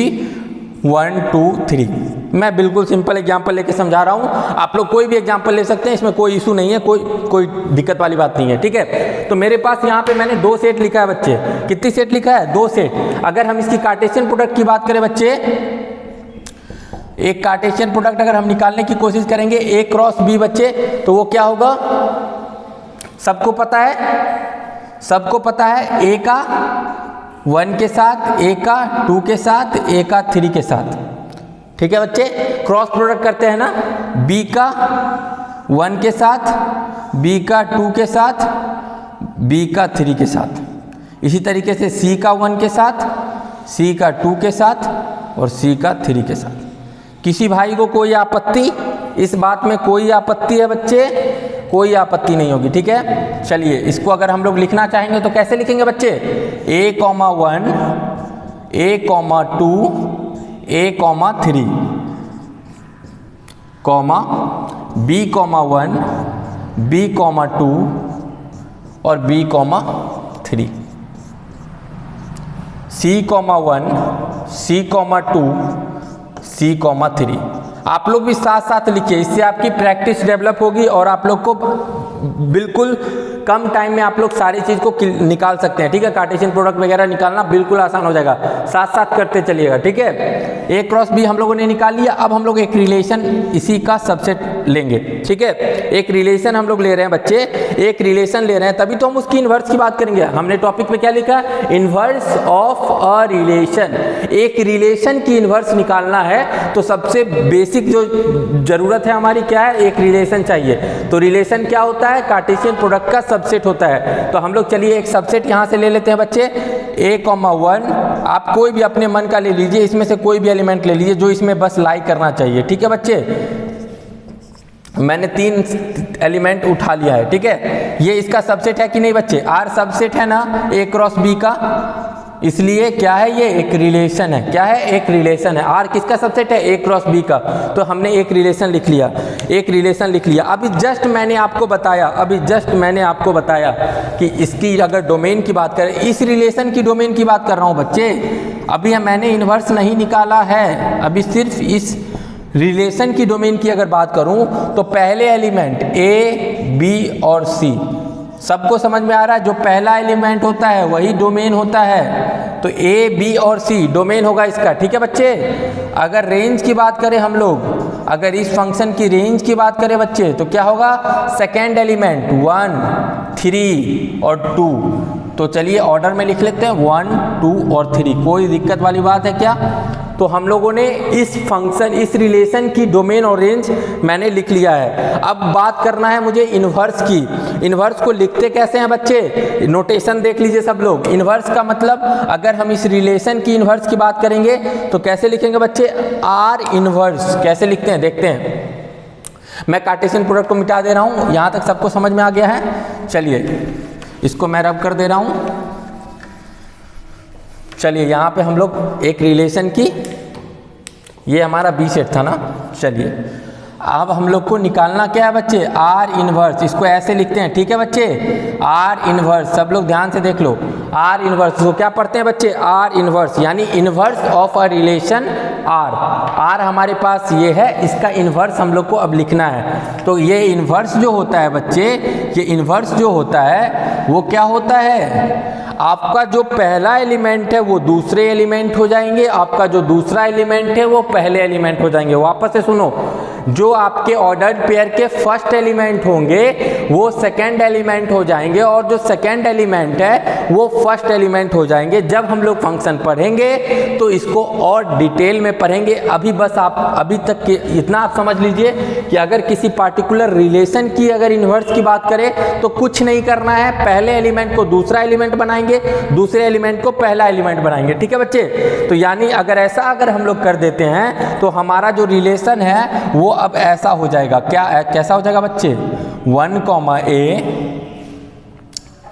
1 2 3। मैं बिल्कुल सिंपल एग्जाम्पल लेके समझा रहा हूँ। आप लोग कोई भी एग्जाम्पल ले सकते हैं, इसमें कोई इशू नहीं है, कोई दिक्कत वाली बात नहीं है, ठीक है। तो मेरे पास यहाँ पे मैंने 2 सेट लिखा है बच्चे। कितनी सेट लिखा है? 2 सेट। अगर हम इसकी कार्टेशियन प्रोडक्ट की बात करें बच्चे, एक कार्टेशियन प्रोडक्ट अगर हम निकालने की कोशिश करेंगे A क्रॉस B बच्चे, तो वो क्या होगा? सबको पता है, सबको पता है। A का 1 के साथ, A का 2 के साथ, A का 3 के साथ, ठीक है बच्चे। क्रॉस प्रोडक्ट करते हैं ना, B का 1 के साथ, B का 2 के साथ, B का 3 के साथ। इसी तरीके से C का 1 के साथ, C का 2 के साथ और C का 3 के साथ। किसी भाई को कोई आपत्ति? इस बात में कोई आपत्ति है बच्चे? कोई आपत्ति नहीं होगी, ठीक है। चलिए इसको अगर हम लोग लिखना चाहेंगे तो कैसे लिखेंगे बच्चे? A, 1 A, 2 A, 3 B, 1 B, 2 और B, 3 C, 1 C, 2 C, 3। आप लोग भी साथ साथ लिखिए, इससे आपकी प्रैक्टिस डेवलप होगी और आप लोग को बिल्कुल कम टाइम में आप लोग सारी चीज़ को निकाल सकते हैं, ठीक है। कार्टेशियन प्रोडक्ट वगैरह निकालना बिल्कुल आसान हो जाएगा, साथ साथ करते चलिएगा, ठीक है। A क्रॉस B हम लोगों ने निकाल लिया। अब हम लोग एक रिलेशन इसी का सबसेट लेंगे, ठीक है। एक रिलेशन हम लोग ले रहे हैं बच्चे, एक रिलेशन ले रहे हैं, तभी तो हम उसकी इन्वर्स की बात करेंगे। हमने टॉपिक में क्या लिखा? Inverse of a relation. एक रिलेशन की इन्वर्स निकालना है तो सबसे बेसिक जो जरूरत है हमारी क्या है? एक रिलेशन चाहिए। तो रिलेशन क्या होता है? कार्टेशियन प्रोडक्ट का सबसेट होता है। तो हम लोग चलिए एक सबसेट यहाँ से ले लेते हैं बच्चे। A, 1 आप कोई भी अपने मन का ले लीजिए, इसमें से कोई भी एलिमेंट ले लीजिए जो इसमें बस लाई करना चाहिए, ठीक है बच्चे। मैंने 3 एलिमेंट उठा लिया है, ठीक है। ये इसका सबसेट है कि नहीं बच्चे? R सबसेट है ना A क्रॉस B का? इसलिए क्या है, ये एक रिलेशन है। क्या है, एक रिलेशन है। आर किसका सबसेट है, ए क्रॉस बी का। तो हमने एक रिलेशन लिख लिया, एक रिलेशन लिख लिया। अभी जस्ट मैंने आपको बताया कि इसकी अगर डोमेन की बात करें, इस रिलेशन की डोमेन की बात कर रहा हूँ बच्चे। अभी मैंने इन्वर्स नहीं निकाला है, अभी सिर्फ इस रिलेशन की डोमेन की अगर बात करूं तो पहले एलिमेंट ए, बी और सी, सबको समझ में आ रहा है। जो पहला एलिमेंट होता है वही डोमेन होता है। तो ए, बी और सी डोमेन होगा इसका। ठीक है बच्चे। अगर रेंज की बात करें हम लोग, अगर इस फंक्शन की रेंज की बात करें बच्चे, तो क्या होगा, सेकेंड एलिमेंट 1, 3 और 2। तो चलिए ऑर्डर में लिख लेते हैं 1, 2 और 3। कोई दिक्कत वाली बात है क्या? तो हम लोगों ने इस फंक्शन, इस रिलेशन की डोमेन और रेंज मैंने लिख लिया है। अब बात करना है मुझे इन्वर्स की। इन्वर्स को लिखते कैसे हैं बच्चे, नोटेशन देख लीजिए सब लोग। इन्वर्स का मतलब, अगर हम इस रिलेशन की इन्वर्स की बात करेंगे तो कैसे लिखेंगे बच्चे, आर इन्वर्स। कैसे लिखते हैं देखते हैं। मैं कार्टेशियन प्रोडक्ट को मिटा दे रहा हूँ। यहाँ तक सबको समझ में आ गया है? चलिए इसको मैं रब कर दे रहा हूँ। चलिए यहाँ पे हम लोग एक रिलेशन की, ये हमारा बी सेट था ना। चलिए अब हम लोग को निकालना क्या है बच्चे, आर इन्वर्स। इसको ऐसे लिखते हैं, ठीक है बच्चे, आर इन्वर्स। सब लोग ध्यान से देख लो, आर इन्वर्स। तो क्या पढ़ते हैं बच्चे, आर इन्वर्स, यानी inverse of a relation R. R हमारे पास ये है, इसका इन्वर्स हम लोग को अब लिखना है। तो ये इन्वर्स जो होता है बच्चे, ये इन्वर्स जो होता है वो क्या होता है, आपका जो पहला एलिमेंट है वो दूसरे एलिमेंट हो जाएंगे, आपका जो दूसरा एलिमेंट है वो पहले एलिमेंट हो जाएंगे। वापस से सुनो, जो आपके ऑर्डर्ड पेयर के फर्स्ट एलिमेंट होंगे वो सेकंड एलिमेंट हो जाएंगे, और जो सेकंड एलिमेंट है वो फर्स्ट एलिमेंट हो जाएंगे। जब हम लोग फंक्शन पढ़ेंगे तो इसको और डिटेल में पढ़ेंगे। अभी बस आप अभी तक के इतना आप समझ लीजिए कि अगर किसी पार्टिकुलर रिलेशन की अगर इन्वर्स की बात करें तो कुछ नहीं करना है, पहले एलिमेंट को दूसरा एलिमेंट बनाएंगे, दूसरे एलिमेंट को पहला एलिमेंट बनाएंगे। ठीक है बच्चे। तो यानी अगर ऐसा अगर हम लोग कर देते हैं तो हमारा जो रिलेशन है वो अब ऐसा हो जाएगा। क्या कैसा हो जाएगा बच्चे, 1, A,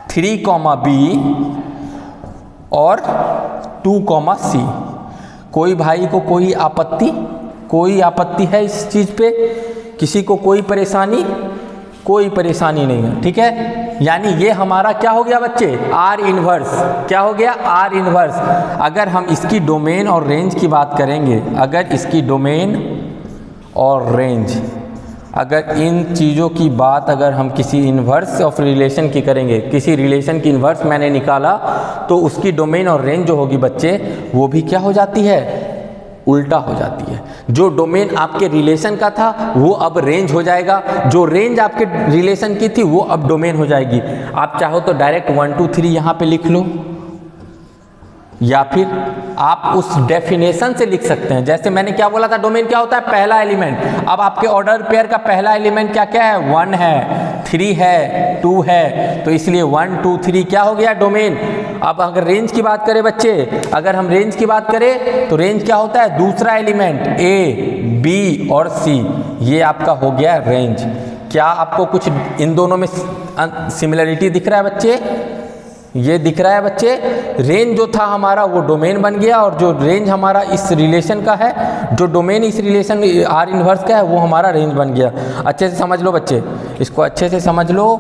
3, B और 2, C। कोई भाई को कोई आपत्ति है इस चीज पे? किसी को कोई परेशानी? कोई परेशानी नहीं है। ठीक है, यानी ये हमारा क्या हो गया बच्चे, आर इन्वर्स। क्या हो गया, आर इन्वर्स। अगर हम इसकी डोमेन और रेंज की बात करेंगे, अगर इसकी डोमेन और रेंज, अगर इन चीज़ों की बात अगर हम किसी इन्वर्स ऑफ रिलेशन की करेंगे, किसी रिलेशन की इन्वर्स मैंने निकाला, तो उसकी डोमेन और रेंज जो होगी बच्चे वो भी क्या हो जाती है, उल्टा हो जाती है। जो डोमेन आपके रिलेशन का था वो अब रेंज हो जाएगा, जो रेंज आपके रिलेशन की थी वो अब डोमेन हो जाएगी। आप चाहो तो डायरेक्ट 1, 2, 3 यहाँ पे लिख लो, या फिर आप उस डेफिनेशन से लिख सकते हैं। जैसे मैंने क्या बोला था, डोमेन क्या होता है, पहला एलिमेंट। अब आपके ऑर्डर पेयर का पहला एलिमेंट क्या क्या है, 1 है, 3 है, 2 है, तो इसलिए 1, 2, 3 क्या हो गया, डोमेन। अब अगर रेंज की बात करें बच्चे, अगर हम रेंज की बात करें तो रेंज क्या होता है, दूसरा एलिमेंट A, B और C, ये आपका हो गया रेंज। क्या आपको कुछ इन दोनों में सिमिलरिटी दिख रहा है बच्चे? ये दिख रहा है बच्चे। रेंज जो था हमारा वो डोमेन बन गया, और जो रेंज हमारा इस रिलेशन का है, जो डोमेन इस रिलेशन आर इन्वर्स का है, वो हमारा रेंज बन गया। अच्छे से समझ लो बच्चे, इसको अच्छे से समझ लो,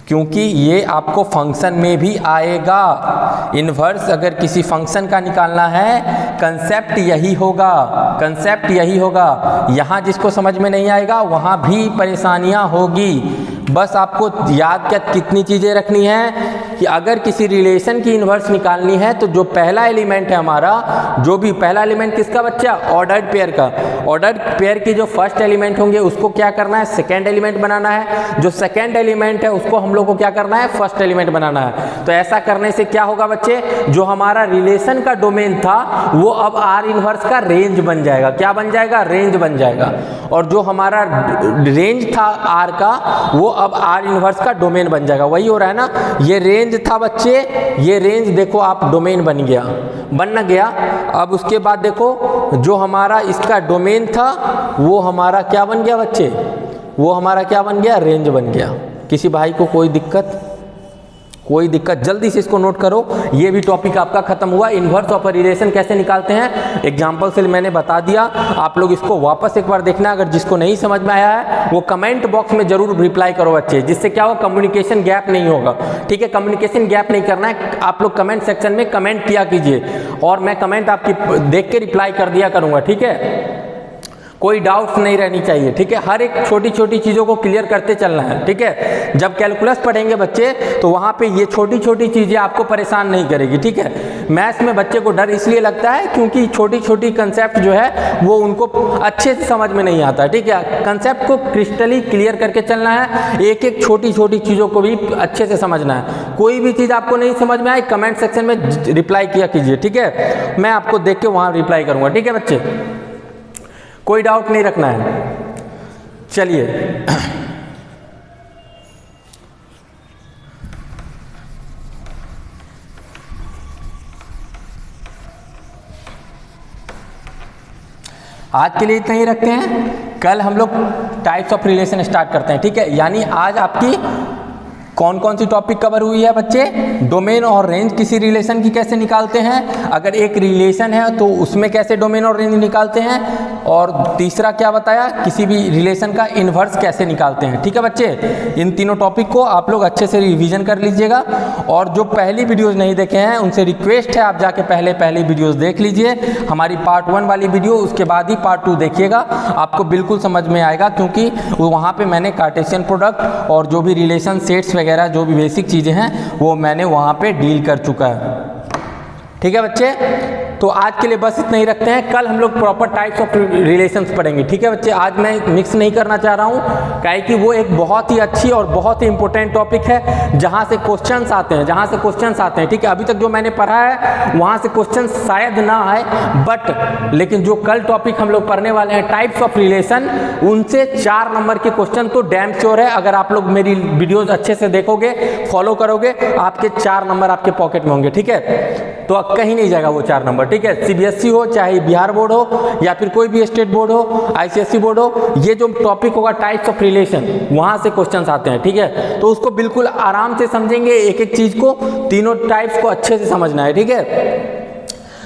क्योंकि ये आपको फंक्शन में भी आएगा। इन्वर्स अगर किसी फंक्शन का निकालना है, कंसेप्ट यही होगा, कंसेप्ट यही होगा। यहाँ जिसको समझ में नहीं आएगा वहाँ भी परेशानियाँ होगी। बस आपको याद क्या कितनी चीज़ें रखनी है कि अगर किसी रिलेशन की इन्वर्स निकालनी है तो जो पहला एलिमेंट है हमारा, जो भी पहला एलिमेंट किसका बच्चा, ऑर्डर्ड पेयर का, ऑर्डर्ड पेयर की जो फर्स्ट एलिमेंट होंगे उसको क्या करना है, सेकेंड एलिमेंट बनाना है। जो सेकेंड एलिमेंट है उसको हम लोग को क्या करना है, फर्स्ट एलिमेंट बनाना है। तो ऐसा करने से क्या होगा बच्चे, जो हमारा रिलेशन का डोमेन था वो अब आर इन्वर्स का रेंज बन जाएगा। क्या बन जाएगा, रेंज बन जाएगा। और जो हमारा रेंज था आर का, वो अब आर इन्वर्स का डोमेन बन जाएगा। वही हो रहा है ना, ये रेंज था बच्चे, ये रेंज देखो आप डोमेन बन गया, बन गया। अब उसके बाद देखो जो हमारा इसका डोमेन था वो हमारा क्या बन गया बच्चे, वो हमारा क्या बन गया, रेंज बन गया। किसी भाई को कोई दिक्कत? कोई दिक्कत, जल्दी से इसको नोट करो। ये भी टॉपिक आपका खत्म हुआ। इन्वर्स ऑफ रिलेशन कैसे निकालते हैं एग्जाम्पल से मैंने बता दिया। आप लोग इसको वापस एक बार देखना। अगर जिसको नहीं समझ में आया है वो कमेंट बॉक्स में जरूर रिप्लाई करो बच्चे, जिससे क्या हो, कम्युनिकेशन गैप नहीं होगा। ठीक है, कम्युनिकेशन गैप नहीं करना है। आप लोग कमेंट सेक्शन में कमेंट किया कीजिए और मैं कमेंट आपकी देख के रिप्लाई कर दिया करूँगा। ठीक है, कोई डाउट्स नहीं रहनी चाहिए। ठीक है, हर एक छोटी छोटी चीज़ों को क्लियर करते चलना है। ठीक है, जब कैलकुलस पढ़ेंगे बच्चे तो वहाँ पे ये छोटी छोटी चीज़ें आपको परेशान नहीं करेगी। ठीक है, मैथ्स में बच्चे को डर इसलिए लगता है क्योंकि छोटी छोटी कंसेप्ट जो है वो उनको अच्छे से समझ में नहीं आता। ठीक है, कंसेप्ट को क्रिस्टली क्लियर करके चलना है, एक एक छोटी छोटी चीज़ों को भी अच्छे से समझना है। कोई भी चीज़ आपको नहीं समझ में आए कमेंट सेक्शन में रिप्लाई किया कीजिए। ठीक है, मैं आपको देख के वहाँ रिप्लाई करूँगा। ठीक है बच्चे, कोई डाउट नहीं रखना है। चलिए आज के लिए इतना ही रखते हैं। कल हम लोग टाइप्स ऑफ रिलेशन स्टार्ट करते हैं। ठीक है, यानी आज आपकी कौन कौन सी टॉपिक कवर हुई है बच्चे, डोमेन और रेंज किसी रिलेशन की कैसे निकालते हैं, अगर एक रिलेशन है तो उसमें कैसे डोमेन और रेंज निकालते हैं, और तीसरा क्या बताया, किसी भी रिलेशन का इन्वर्स कैसे निकालते हैं। ठीक है बच्चे, इन तीनों टॉपिक को आप लोग अच्छे से रिवीजन कर लीजिएगा। और जो पहली वीडियोज़ नहीं देखे हैं उनसे रिक्वेस्ट है आप जाके पहली वीडियोज़ देख लीजिए, हमारी पार्ट 1 वाली वीडियो, उसके बाद ही पार्ट 2 देखिएगा, आपको बिल्कुल समझ में आएगा। क्योंकि वहाँ पे मैंने कार्टेशियन प्रोडक्ट और जो भी रिलेशन सेट्स वगैरह जो भी बेसिक चीज़ें हैं वो मैंने वहाँ पे डील कर चुका है। ठीक है बच्चे, तो आज के लिए बस इतना ही रखते हैं। कल हम लोग प्रॉपर टाइप्स ऑफ रिलेशंस पढ़ेंगे। ठीक है बच्चे, आज मैं मिक्स नहीं करना चाह रहा हूँ काहे कि वो एक बहुत ही अच्छी और बहुत ही इंपॉर्टेंट टॉपिक है जहाँ से क्वेश्चंस आते हैं। ठीक है, अभी तक जो मैंने पढ़ा है वहाँ से क्वेश्चन शायद ना आए, बट लेकिन जो कल टॉपिक हम लोग पढ़ने वाले हैं टाइप्स ऑफ रिलेशन, उनसे 4 नंबर के क्वेश्चन तो डैम श्योर है। अगर आप लोग मेरी वीडियोज अच्छे से देखोगे, फॉलो करोगे, आपके 4 नंबर आपके पॉकेट में होंगे। ठीक है, तो कहीं नहीं जाएगा वो 4 नंबर। ठीक है, सीबीएसई हो, चाहे बिहार बोर्ड हो, या फिर कोई भी स्टेट बोर्ड हो, आईसीएसई बोर्ड हो, ये जो टॉपिक होगा टाइप्स ऑफ रिलेशन, वहां से क्वेश्चंस आते हैं। ठीक है, तो उसको बिल्कुल आराम से समझेंगे, एक एक चीज को, तीनों टाइप्स को अच्छे से समझना है। ठीक है,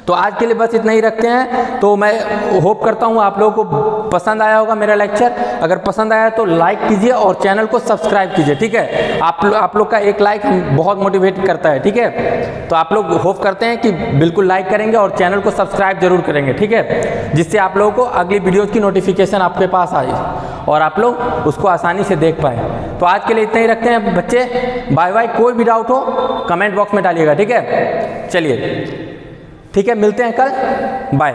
तो आज के लिए बस इतना ही रखते हैं। तो मैं होप करता हूँ आप लोगों को पसंद आया होगा मेरा लेक्चर। अगर पसंद आया तो लाइक कीजिए और चैनल को सब्सक्राइब कीजिए। ठीक है, आप लोग का एक लाइक बहुत मोटिवेट करता है। ठीक है, तो आप लोग होप करते हैं कि बिल्कुल लाइक करेंगे और चैनल को सब्सक्राइब जरूर करेंगे। ठीक है, जिससे आप लोगों को अगली वीडियोज़ की नोटिफिकेशन आपके पास आए और आप लोग उसको आसानी से देख पाए। तो आज के लिए इतना ही रखते हैं बच्चे, बाय बाय। कोई भी डाउट हो कमेंट बॉक्स में डालिएगा। ठीक है, चलिए ठीक है, मिलते हैं कल, बाय।